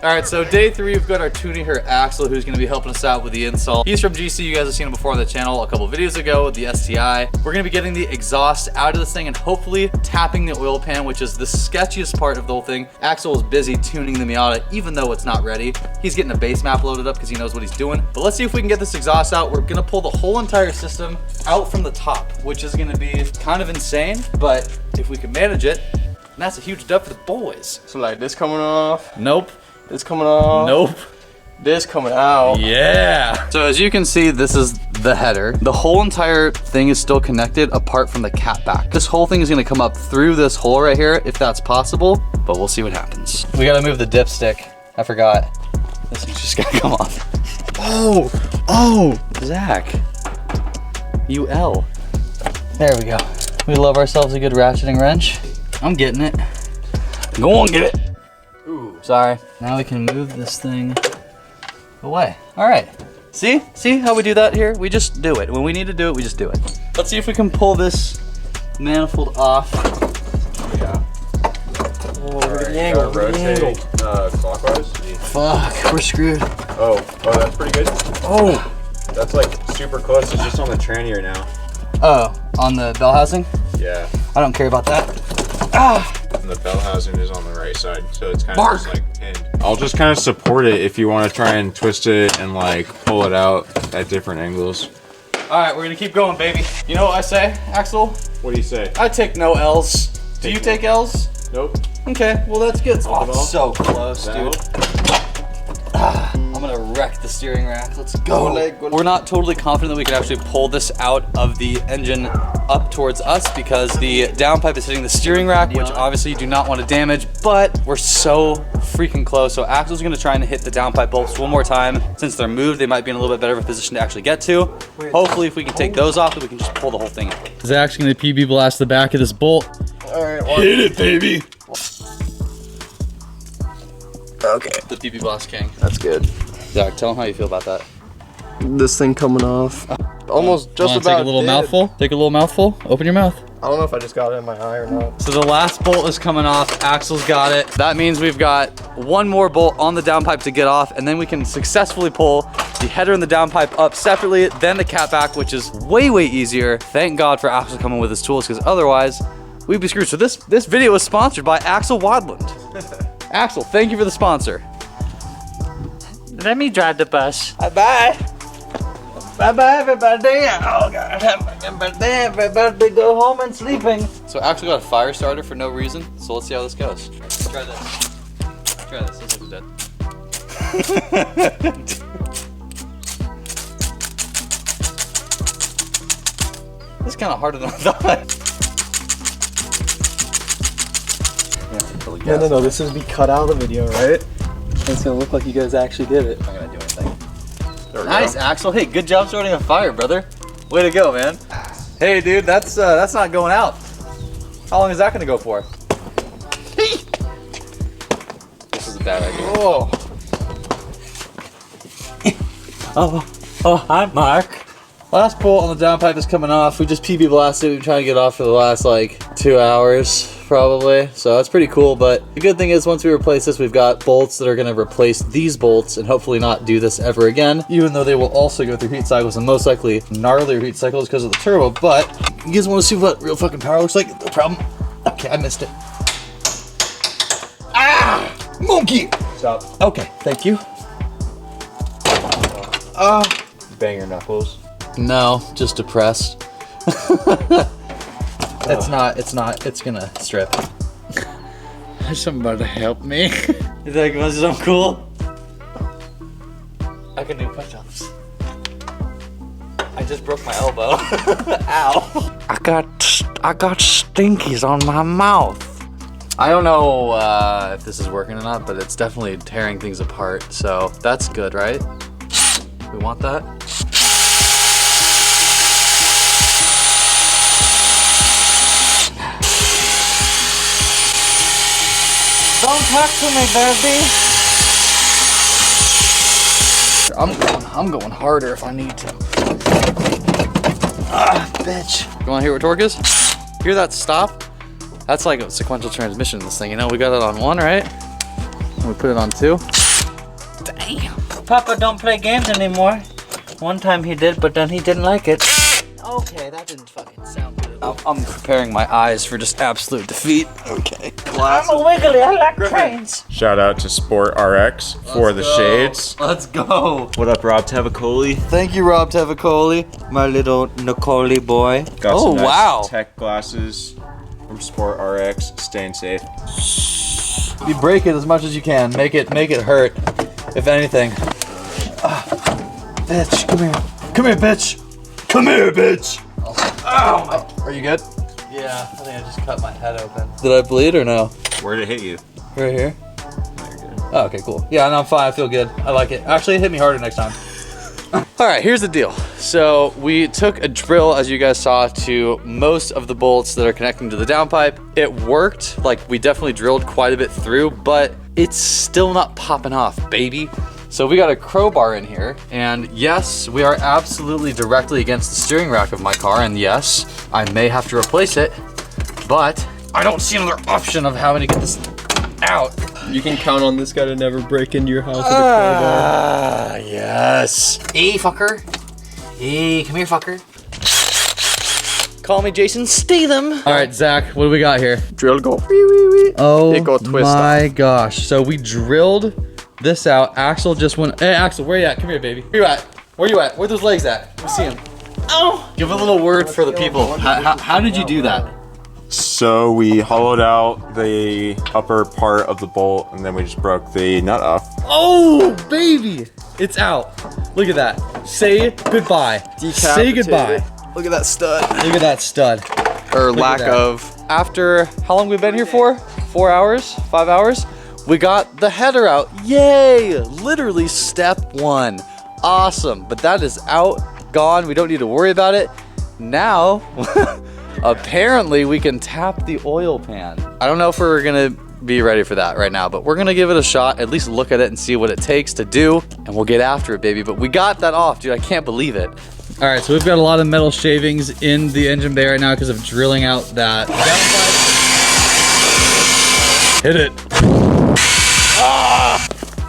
All right, so day 3, we've got our tuner here, Axel, who's gonna be helping us out with the install. He's from GC, you guys have seen him before on the channel a couple videos ago with the STI. We're gonna be getting the exhaust out of this thing and hopefully tapping the oil pan, which is the sketchiest part of the whole thing. Axel is busy tuning the Miata, even though it's not ready. He's getting a base map loaded up because he knows what he's doing. But let's see if we can get this exhaust out. We're gonna pull the whole entire system out from the top, which is gonna be kind of insane, but if we can manage it, that's a huge dub for the boys. So like this coming off. Nope. This coming off. Nope. This coming out. Yeah. So as you can see, this is the header. The whole entire thing is still connected apart from the cap back. This whole thing is gonna come up through this hole right here, if that's possible, but we'll see what happens. We gotta move the dipstick. I forgot. This thing's just gonna come off. Oh, Zach. UL. There we go. We love ourselves a good ratcheting wrench. I'm getting it. Go on, get it. Ooh, sorry. Now we can move this thing away. All right. See how we do that here? We just do it. When we need to do it, we just do it. Let's see if we can pull this manifold off. Yeah. Oh, look at the angle. Rotate clockwise. Fuck, we're screwed. Oh, that's pretty good. Oh. That's like super close. It's just on the tranny right now. Oh, on the bell housing? Yeah. I don't care about that. Ah. And the bell housing is on the right side, so it's kind of just like pinned. I'll just kind of support it if you want to try and twist it and like pull it out at different angles. All right, we're gonna keep going, baby. You know what I say, Axel? What do you say? I take no L's. Do you take L's? Nope. Okay, well that's good. Oh, it's so close, Down. dude. I'm gonna wreck the steering rack. Let's go. We're not totally confident that we can actually pull this out of the engine up towards us because the downpipe is hitting the steering rack, which obviously you do not want to damage, but we're so freaking close. So Axel's gonna try and hit the downpipe bolts one more time. Since they're moved, they might be in a little bit better of a position to actually get to. Hopefully if we can take those off, then we can just pull the whole thing out. Zach's gonna PB blast the back of this bolt. All right. Hit it, baby. Okay. The PB blast king. That's good. Zach, tell him how you feel about that. This thing coming off. Almost just Wanna about take a little did. mouthful? Take a little mouthful. Open your mouth. I don't know if I just got it in my eye or not. So the last bolt is coming off. Axel's got it. That means we've got one more bolt on the downpipe to get off, and then we can successfully pull the header and the downpipe up separately, then the cap back, which is way, way easier. Thank God for Axel coming with his tools, because otherwise we'd be screwed. So this video is sponsored by Axel Wadland. Axel, thank you for the sponsor. Let me drive the bus. Bye. Bye-bye, everybody. Oh, God. Everybody go home and sleeping. So Axel got a fire starter for no reason, so let's see how this goes. Try this. Try this. This looks dead. This is kind of harder than I thought. No. This is be cut out of the video, right? It's gonna look like you guys actually did it. I'm not gonna do anything. Nice, Axel. Hey, good job starting a fire, brother. Way to go, man. Hey, dude, that's not going out. How long is that gonna go for? This is a bad idea. Oh. Oh, hi, Mark. Last bolt on the downpipe is coming off. We just PB blasted. We've been trying to get off for the last like 2 hours probably. So that's pretty cool. But the good thing is once we replace this, we've got bolts that are going to replace these bolts and hopefully not do this ever again, even though they will also go through heat cycles and most likely gnarlier heat cycles because of the turbo. But you guys want to see what real fucking power looks like? No problem. Okay, I missed it. Ah! Monkey! Stop. Okay, thank you. Bang your knuckles. No, just depressed. It's gonna strip. Somebody help me. You think it was so cool? I can do push-ups. I just broke my elbow. Ow. I got stinkies on my mouth. I don't know if this is working or not, but it's definitely tearing things apart. So that's good, right? We want that. Don't talk to me, baby. I'm going harder if I need to. Ah, bitch. You wanna hear what torque is? Hear that stop? That's like a sequential transmission in this thing, you know? We got it on 1, right? And we put it on 2. Damn. Papa don't play games anymore. One time he did, but then he didn't like it. Okay, that didn't fucking sound good. I'm preparing my eyes for just absolute defeat. Okay. I'm a wiggly, I like trains. Shout out to Sport RX for the shades. Let's go. What up, Rob Tavicoli? Thank you, Rob Tavicoli. My little Nicole boy. Got Oh, some nice wow. tech glasses from Sport RX. Staying safe. You break it as much as you can. Make it hurt, if anything. Bitch, come here. Come here, bitch. Come here, bitch. Oh, are you good? Yeah, I think I just cut my head open. Did I bleed or no? Where'd it hit you? Right here. Oh, okay, cool. Yeah, no, I'm fine. I feel good. I like it. Actually, hit me harder next time. All right, here's the deal. So we took a drill, as you guys saw, to most of the bolts that are connecting to the downpipe. It worked. Like, we definitely drilled quite a bit through, but it's still not popping off, baby. So we got a crowbar in here, and yes, we are absolutely directly against the steering rack of my car, and yes, I may have to replace it, but I don't see another option of having to get this out. You can count on this guy to never break into your house with a crowbar. Yes. Hey, fucker. Hey, come here, fucker. Call me Jason Statham. All right, Zach, what do we got here? Drill go. Oh It go twist my gosh. So we drilled this out. Axel just went, hey, Axel, where you at? Come here, baby. Where you at? Where you at? Where those legs at? Let me see them. Oh. Give a little word for the people. How did you do that? So we hollowed out the upper part of the bolt, and then we just broke the nut off. Oh, baby. It's out. Look at that. Say goodbye. Say goodbye. Look at that stud. Look at that stud. Or Look lack at that. of. After, how long we been here for? 4 hours? 5 hours? We got the header out. Yay! Literally step one. Awesome. But that is out, gone. We don't need to worry about it. Now, apparently we can tap the oil pan. I don't know if we're gonna be ready for that right now, but we're gonna give it a shot, at least look at it and see what it takes to do, and we'll get after it, baby. But we got that off, dude. I can't believe it. All right, so we've got a lot of metal shavings in the engine bay right now because of drilling out that downpipe. Hit it.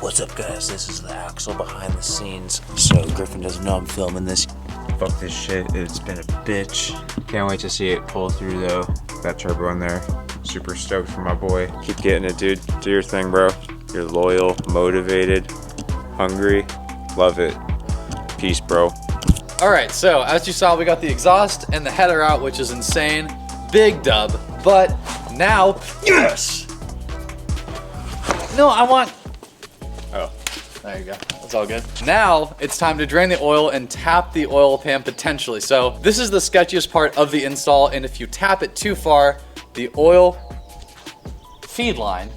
What's up, guys? This is the Axle behind the scenes. So Griffin doesn't know I'm filming this. Fuck this shit. It's been a bitch. Can't wait to see it pull through though. That turbo in there. Super stoked for my boy. Keep getting it, dude. Do your thing, bro. You're loyal, motivated, hungry. Love it. Peace, bro. All right, so as you saw, we got the exhaust and the header out, which is insane. Big dub. But now, yes! No, I want... Oh, there you go. That's all good. Now, it's time to drain the oil and tap the oil pan potentially. So this is the sketchiest part of the install, and if you tap it too far, the oil feed line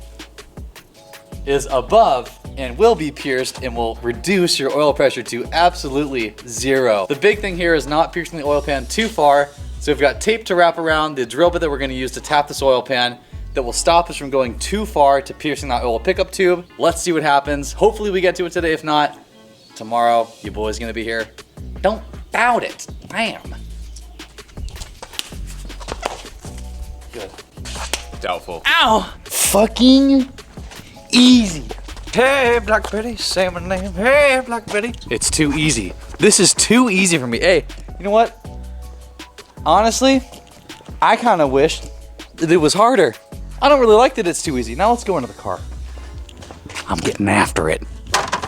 is above and will be pierced and will reduce your oil pressure to absolutely zero. The big thing here is not piercing the oil pan too far. So we've got tape to wrap around the drill bit that we're gonna use to tap this oil pan that will stop us from going too far to piercing that oil pickup tube. Let's see what happens. Hopefully we get to it today. If not, tomorrow, your boy's gonna be here. Don't doubt it. Bam. Good. Doubtful. Ow! Fucking easy. Hey, Black Betty, say my name. Hey, Black Betty. It's too easy. This is too easy for me. Hey, you know what? Honestly, I kind of wish that it was harder. I don't really like that it's too easy. Now let's go into the car. I'm getting after it.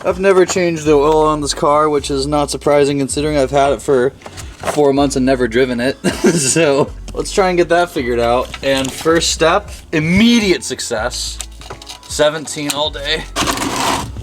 I've never changed the oil on this car, which is not surprising considering I've had it for 4 months and never driven it. So let's try and get that figured out. And first step, immediate success. 17 all day.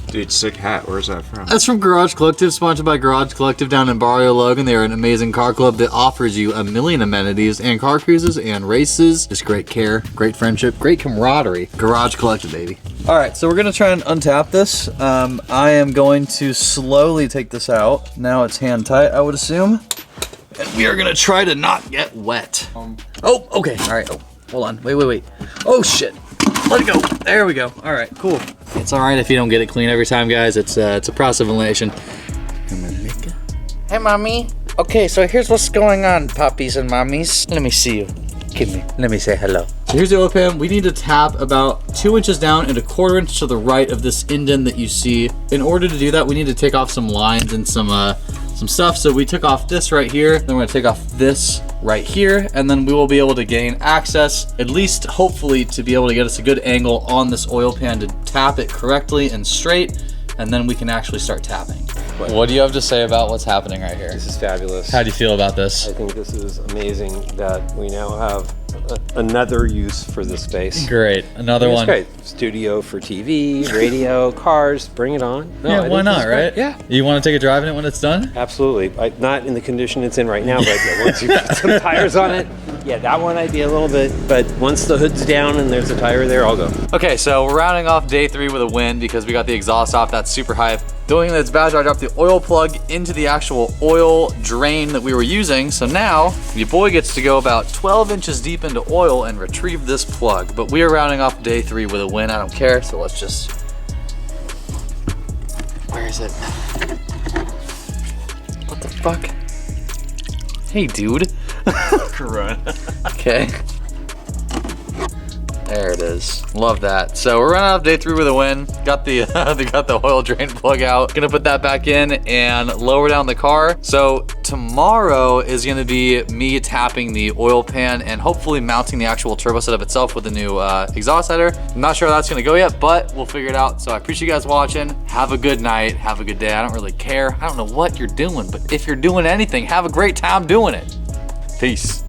Dude, sick hat. Where's that from? That's from Garage Collective, sponsored by Garage Collective down in Barrio Logan. They are an amazing car club that offers you a million amenities and car cruises and races. Just great care, great friendship, great camaraderie. Garage Collective, baby. All right, so we're gonna try and untap this. I am going to slowly take this out. Now it's hand tight, I would assume. And we are gonna try to not get wet. Oh, okay, all right. Oh, hold on, wait. Oh shit. Let it go. There we go. All right, cool. It's all right if you don't get it clean every time, guys. It's a process of elimination. Hey, mommy. Okay, so here's what's going on, puppies and mommies. Let me see you. Give me. Let me say hello. So here's the oil pan. We need to tap about 2 inches down and 1/4 inch to the right of this indent that you see. In order to do that, we need to take off some lines and some stuff. So we took off this right here, then we're gonna take off this right here, and then we will be able to gain access, at least hopefully to be able to get us a good angle on this oil pan to tap it correctly and straight, and then we can actually start tapping. What do you have to say about what's happening right here? This is fabulous. How do you feel about this? I think this is amazing that we now have another use for this space. Great, another It's one. great. Studio for TV, radio, cars, bring it on. No, I Yeah, think why this not, is great. right? Yeah. You want to take a drive in it when it's done? Absolutely. Not in the condition it's in right now, but yeah, once you put some tires on it, yeah, that one I'd be a little bit, but once the hood's down and there's a tire there, I'll go. Okay, so we're rounding off day 3 with a win because we got the exhaust off. That's super hype. Doing this badge, I dropped the oil plug into the actual oil drain that we were using. So now your boy gets to go about 12 inches deep into oil and retrieve this plug. But we are rounding off day 3 with a win. I don't care. So let's just, where is it? What the fuck? Hey, dude. Corona. Okay. There it is. Love that. So we're running off day 3 with a win. Got the got the oil drain plug out. Gonna put that back in and lower down the car. So tomorrow is gonna be me tapping the oil pan and hopefully mounting the actual turbo setup itself with the new exhaust header. I'm not sure how that's gonna go yet, but we'll figure it out. So I appreciate you guys watching. Have a good night. Have a good day. I don't really care. I don't know what you're doing, but if you're doing anything, have a great time doing it. Peace.